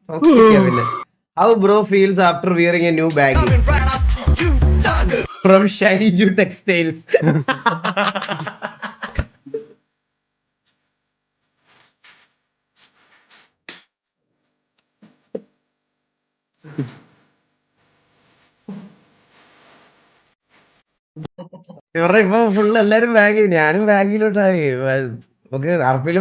How bro feels after wearing a new bag from Shiny Jew Textiles? ഇവരുടെ ഇപ്പൊ full എല്ലാരും bag, ഞാനും ബാഗിലോട്ടായി. നമുക്ക് അർപ്പിൽ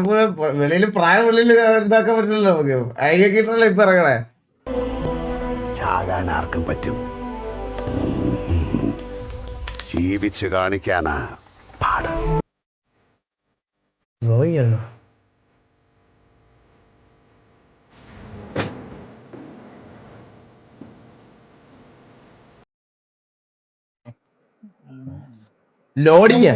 വെളിയിൽ പ്രായം വെളിയിൽ ഇതാക്കാൻ പറ്റില്ലല്ലോ, നമുക്ക് അയക്കിട്ടല്ലോ ഇപ്പൊ ഇറങ്ങണേ. സാധാരണ ആർക്കും പറ്റും, ജീവിച്ചു കാണിക്കാനാ പാട്. റോയില്ലോ ലോഡിങ്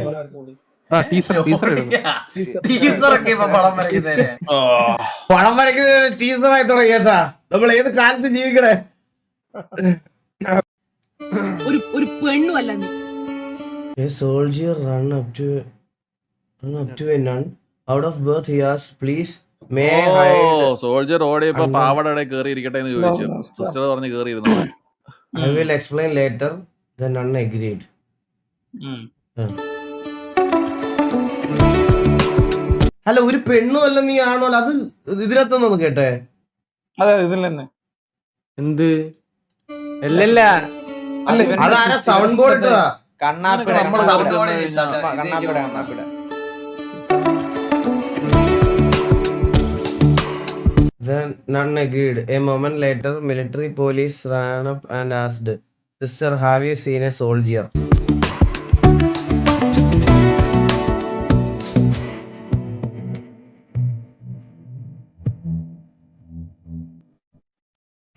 പടം വരയ്ക്കുന്നതിന് ടീസറായി തുടങ്ങിയതാ. നമ്മൾ ഏത് കാലത്ത് ജീവിക്കണേ? ഒരു പെണ്ണുമല്ല നീ. A soldier run up to a nun. Out of birth he asked, please may I hide? Soldier ഓടിയപ്പോ പാവടയുടെ കേറി ഇരിക്കട്ടെ എന്ന് ചോദിച്ചു. സിസ്റ്റർ പറഞ്ഞ് കേറി ഇരുന്നു. I will explain later. The nun agreed. അല്ല, ഒരു പെണ്ണും അല്ല നീ ആണോ? അത് ഇതിനകത്തൊന്നു കേട്ടെ. അതെ ഇതിൽ തന്നെ. എന്ത് അല്ലല്ല, അതാരാ സൗണ്ട് ബോർഡ് ഇട്ടതാ? കണ്ണാപ്പിട. The nun agreed. A moment later, military police ran up and asked, "Sister, have you seen a soldier?"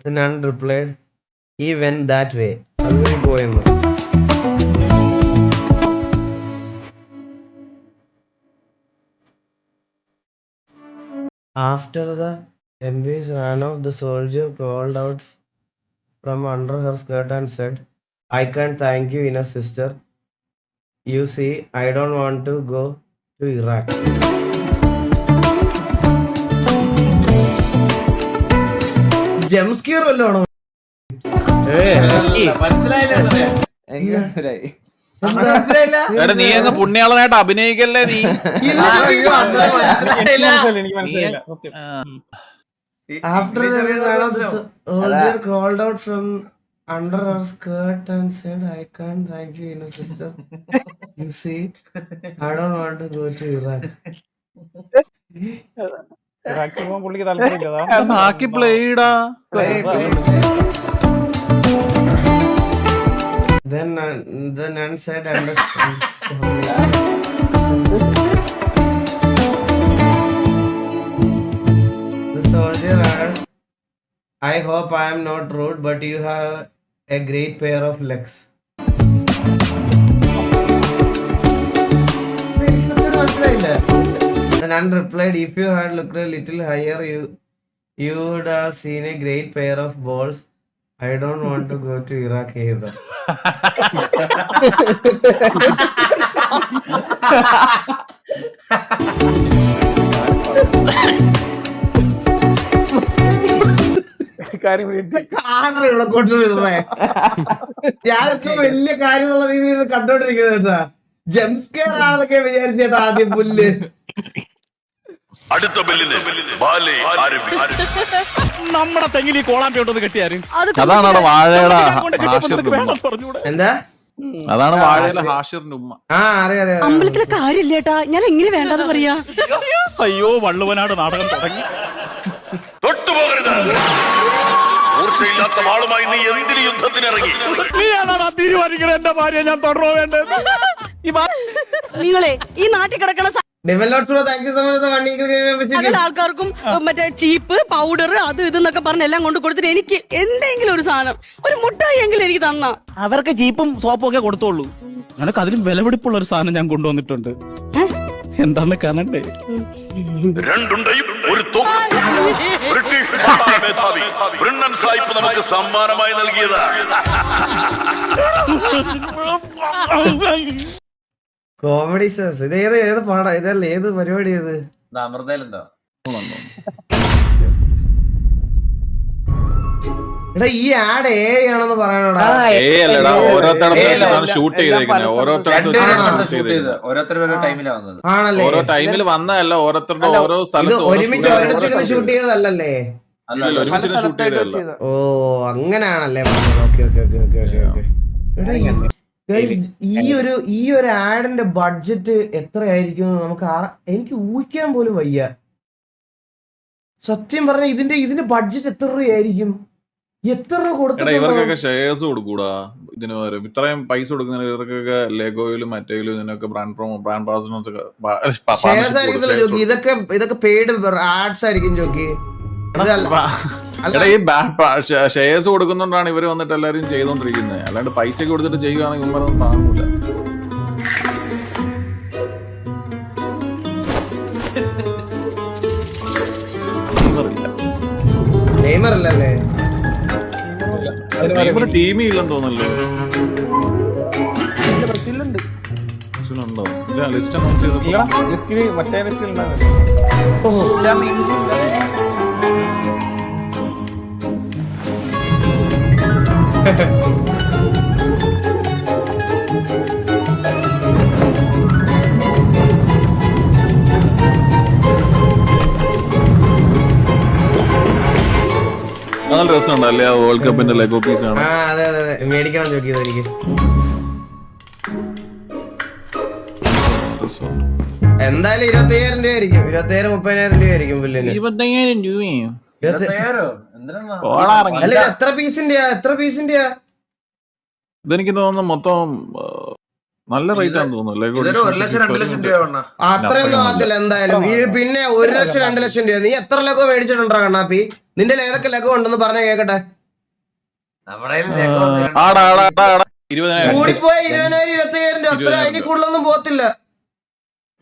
The nun replied, "He went that way." അതുവഴി പോയെന്ന്. After the MPs ran off, the soldier crawled out from under her skirt and said, "I can't thank you enough, sister. You see, I don't want to go to Iraq." ജംസ്കീർ വല്ലോണോ? നീ അങ്ങ് പുണ്യാളനായിട്ട് അഭിനയിക്കല്ലേ നീ. After the ran off, the soldier crawled out from under her skirt and said, "I can't thank you enough, sister. You see, I don't want to go to Iraq." പുള്ളിക്ക് താല്പര്യമില്ല. ബാക്കി പ്ലേയിടാ. Then the nun said, The soldier added, "I hope I am not rude, but you have a great pair of legs." The nun replied, "If you had looked a little higher, you would have seen a great pair of balls. I don't want to go to Iraq either." ഇവിടെ കൊണ്ടുവരുന്നേ ഞാനൊക്കെ വലിയ കാര്യമുള്ള രീതിയിൽ കണ്ടോണ്ടിരിക്കുന്നത്. ജംസ്കെയർ ആണെന്നൊക്കെ വിചാരിച്ചേട്ടാ ആദ്യം പുല്ല്. അടുത്ത ബെല്ലിന് നമ്മുടെ തെങ്ങിൽ കോളാമ്പിയോട്ടൊന്ന് കെട്ടിയാരും. അതാണ് അവിടെ വാഴയുടെ എന്താ? അതാണ് വാഴയിലെ ഹാഷിറിന്റെ ഉമ്മ. അറിയാം. അമ്പലത്തിലെ കാര്യമില്ലേട്ടാ, ഞാൻ എങ്ങനെ വേണ്ടെന്ന് പറയാ? അയ്യോ, വള്ളുവനാട് നാടകം തുടങ്ങി. തൊട്ടുപോകരുത്. ഊർച്ചയില്ലാത്ത വാളുമായി നീ എന്തിന് യുദ്ധത്തിനിറങ്ങി? നീയാണോ തീരുമാനിക്കണേ എന്റെ ഭാര്യ ഞാൻ തുടരോ വേണ്ടത്? നിങ്ങളെ ഈ നാട്ടിൽ കിടക്കണ സകല ആൾക്കാർക്കും മറ്റേ ചീപ്പ് പൗഡർ അത് ഇതെന്നൊക്കെ പറഞ്ഞ് എല്ലാം കൊണ്ട് കൊടുത്തിട്ട് എനിക്ക് എന്തെങ്കിലും ഒരു സാധനം, ഒരു മുട്ടായി എങ്കിലും എനിക്ക് തന്ന. അവർക്ക് ചീപ്പും സോപ്പും ഒക്കെ കൊടുത്തോളൂ. നിനക്ക് അതിലും വിലപിടിപ്പുള്ള ഒരു സാധനം ഞാൻ കൊണ്ടുവന്നിട്ടുണ്ട്. എന്താണ് കാണണ്ടേ? രണ്ടുണ്ടയും ഒരു തോക്കും ബ്രിട്ടീഷ് പട്ടാള മേധാവി ബ്രിണ്ണൻ സാഹിബ് നമുക്ക് സമ്മാനമായി നൽകിയത്. കോമഡി ഷോസ് ഇത് ഏത് പാടാ? ഇതല്ല, ഏത് പരിപാടി ഇത്? അമൃതയിലുണ്ടോ? എടാ ഈ ആഡ് എ ആണെന്ന് പറയണടാ. അല്ലടാ ഓരോരുത്തരുടെ ഷൂട്ട് ചെയ്തേക്കുന്നത് ഓരോരുത്തർ ഓരോ ടൈമിലാണ് വന്നത്. ആണല്ലേ? ഓരോ ടൈമിൽ വന്നതല്ല, ഓരോരുത്തരുടെ ഓരോ ഇത് സ്ഥലത്ത് ഒരുമിച്ച് ഒരിടത്തിരുന്ന് ഷൂട്ട് ചെയ്തതല്ലേ? ഒരുമിച്ച് ഷൂട്ട് ചെയ്തതല്ല. ഓ അങ്ങനെയാണല്ലേ പറഞ്ഞത്. Okay okay okay okay okay okay. എടാ ഈ ഒരു ആഡിന്റെ ബഡ്ജറ്റ് എത്രയായിരിക്കും നമുക്ക് എനിക്ക് ഊഹിക്കാൻ പോലും വയ്യ. സത്യം പറഞ്ഞ ഇതിന്റെ ബഡ്ജറ്റ് എത്ര രൂപയായിരിക്കും? എത്ര രൂപ കൊടുത്തു? ഇവർക്കൊക്കെ ഷെയർസ് കൊടുക്കൂടാ ഇതിന് പകരം. ഇത്രയും പൈസ കൊടുക്കുന്ന ഇവർക്കൊക്കെ ലെഗോയിലും മറ്റേലും ഇതിനൊക്കെ ബ്രാൻഡ് ഷെയർസ് ആയിരിക്കത്തില്ല ജോക്കി, ഇതൊക്കെ പെയ്ഡ് ആഡ്സ് ആയിരിക്കും ജോക്കി. ഈ ഷെയർസ് കൊടുക്കുന്നോണ്ടാണ് ഇവര് വന്നിട്ട് എല്ലാരും ചെയ്തോണ്ടിരിക്കുന്നത്. അല്ലാണ്ട് പൈസ കൊടുത്തിട്ട് ചെയ്യുകയാണെങ്കിൽ ഇവരൊന്നും താങ്ങൂല. നെയ്മർ ഇല്ലല്ലേ? ടീമേ ഇല്ലെന്ന് തോന്നല്ലോ. ലിസ്റ്റ് അനൗൺസ് ചെയ്തപ്പോ മറ്റേ നല്ല രസമുണ്ടല്ലേ ആ വേൾഡ് കപ്പിന്റെ ലെഗോ പീസ് ആണ്. അതെ അതെ അതെ, മേടിക്കണം ചോക്കിയത് എനിക്ക്. എന്തായാലും 25,000 രൂപ ആയിരിക്കും. 25,000-30,000 രൂപ ആയിരിക്കും ബില്ലിന്. 25,000 രൂപയോ? അല്ല എത്ര പീസിന്റെയാ? ഇതെനിക്ക് തോന്നുന്നു മൊത്തം നല്ല റേറ്റ് ആണെന്ന് തോന്നുന്നു. ലെഗോ 1,00,000-2,00,000 രൂപ. അത്രയൊന്നും ആകത്തില്ല എന്തായാലും. പിന്നെ 1,00,000-2,00,000 രൂപ. നീ എത്ര ലഗോ മേടിച്ചിട്ടുണ്ടോ കണ്ണാപ്പി? നിന്റെ ഏതൊക്കെ ലഗോ ഉണ്ടെന്ന് പറഞ്ഞ കേക്കട്ടെ. കൂടിപ്പോയ 20,000-25,000 രൂപ. അത്ര അതിന് കൂടുതലൊന്നും പോകത്തില്ല.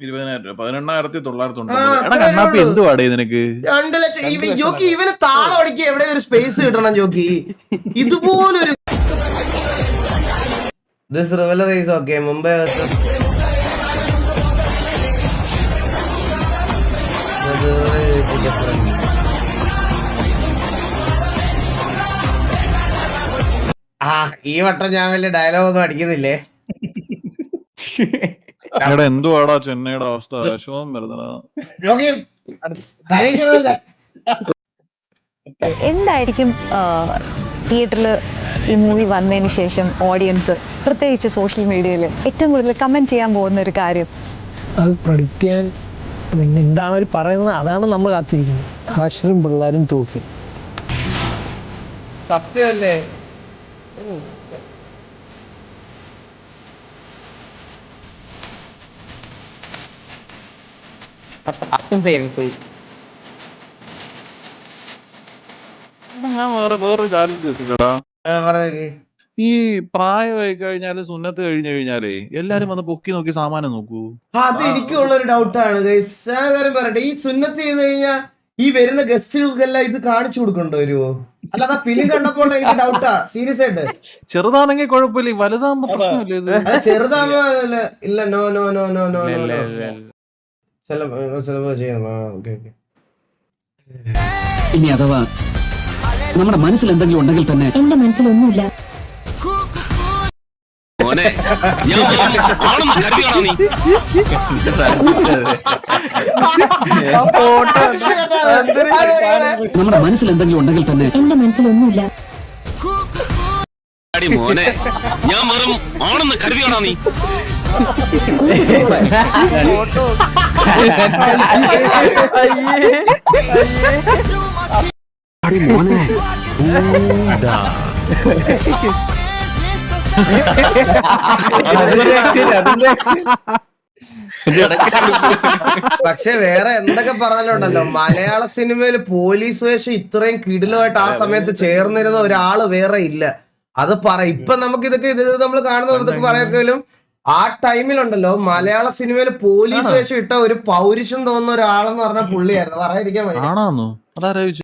20,000 രൂപ. 18,990. എന്തുവാടേ നിനക്ക്? 2,00,000. ജോക്കി ഇവന് താളം അടിക്കുക എവിടെ ഒരു സ്പേസ് കിട്ടണം ജോക്കി. ഇതുപോലൊരു this rivalry is okay. Mumbai versus ഈ വട്ടം ഞാൻ വലിയ ഡയലോഗ് ഒന്നും അടിക്കുന്നില്ലേ. എന്തുവാടാ ചെന്നൈയുടെ അവസ്ഥ? വിഷമം വരുന്നതാ. എന്തായിരിക്കും തിയേറ്ററിൽ ഈ മൂവി വന്നതിന് ശേഷം ഓഡിയൻസ്, പ്രത്യേകിച്ച് സോഷ്യൽ മീഡിയയിൽ ഏറ്റവും കൂടുതൽ കമന്റ് ചെയ്യാൻ പോകുന്ന ഒരു കാര്യം? അത് പ്രഡിക്റ്റ് ചെയ്യാൻ പിന്നെ എന്താണ് അവർ പറയുന്നത്, അതാണ് നമ്മൾ കാത്തിരിക്കുന്നത്. ഹാഷറും പിള്ളേരും തൂക്കി. സത്യമല്ലേ? ഞാൻ വേറൊരു കാര്യം ചോദിച്ചില്ലടാ. ഈ പ്രായമായി കഴിഞ്ഞാല് സുന്നത്ത് കഴിഞ്ഞു കഴിഞ്ഞാലേ എല്ലാരും വന്ന് പൊക്കി നോക്കി സാമാനം നോക്കൂ. അത് എനിക്കുള്ള ഒരു ഡൗട്ടാണ്. കാര്യം പറയട്ടെ, ഈ സുന്നത്ത് ചെയ്ത് കഴിഞ്ഞാൽ ഈ വരുന്ന ഗസ്റ്റുകൾക്കെല്ലാം ഇത് കാണിച്ചു കൊടുക്കണ്ടോ വരുവോ? അല്ലാതെ ഫിലിം കണ്ടപ്പോൾ എനിക്ക് ഡൗട്ടാ, സീരിയസ് ആയിട്ട്. ചെറുതാണെങ്കിൽ കുഴപ്പമില്ല, വലുതാകുമ്പോ പ്രശ്നമില്ല. ഇത് അല്ല ചെറുതാകുമ്പോ ഇല്ല. No no no no no ചിലപ്പോ ചെയ്യണം. ഇനി അഥവാ നമ്മുടെ മനസ്സിൽ എന്തെങ്കിലും ഉണ്ടെങ്കിൽ തന്നെ. എന്റെ മനസ്സിലൊന്നുമില്ല. നമ്മുടെ മനസ്സിൽ എന്തെങ്കിലും ഉണ്ടെങ്കിൽ തന്നെ. എന്റെ മനസ്സിലൊന്നുമില്ല. മോനെ ഞാൻ വെറും ആണെന്ന് കരുതിയാണോ നീ? പക്ഷെ വേറെ എന്തൊക്കെ പറഞ്ഞാലുണ്ടല്ലോ, മലയാള സിനിമയിൽ പോലീസ് വേഷം ഇത്രയും കിടിലമായിട്ട് ആ സമയത്ത് ചേർന്നിരുന്ന ഒരാള് വേറെ ഇല്ല. അത് ഇപ്പൊ നമുക്ക് ഇത് നമ്മൾ കാണുന്ന ഇതൊക്കെ പറയാമെങ്കിലും ആ ടൈമിലുണ്ടല്ലോ മലയാള സിനിമയിൽ പോലീസ് വേഷം ഇട്ട ഒരു പൗരുഷം തോന്നുന്ന ഒരാളെന്ന് പറഞ്ഞ പുള്ളിയായിരുന്നു. പറയാതിരിക്കാൻ ആണോ? അതാരാ ചോദിച്ചു?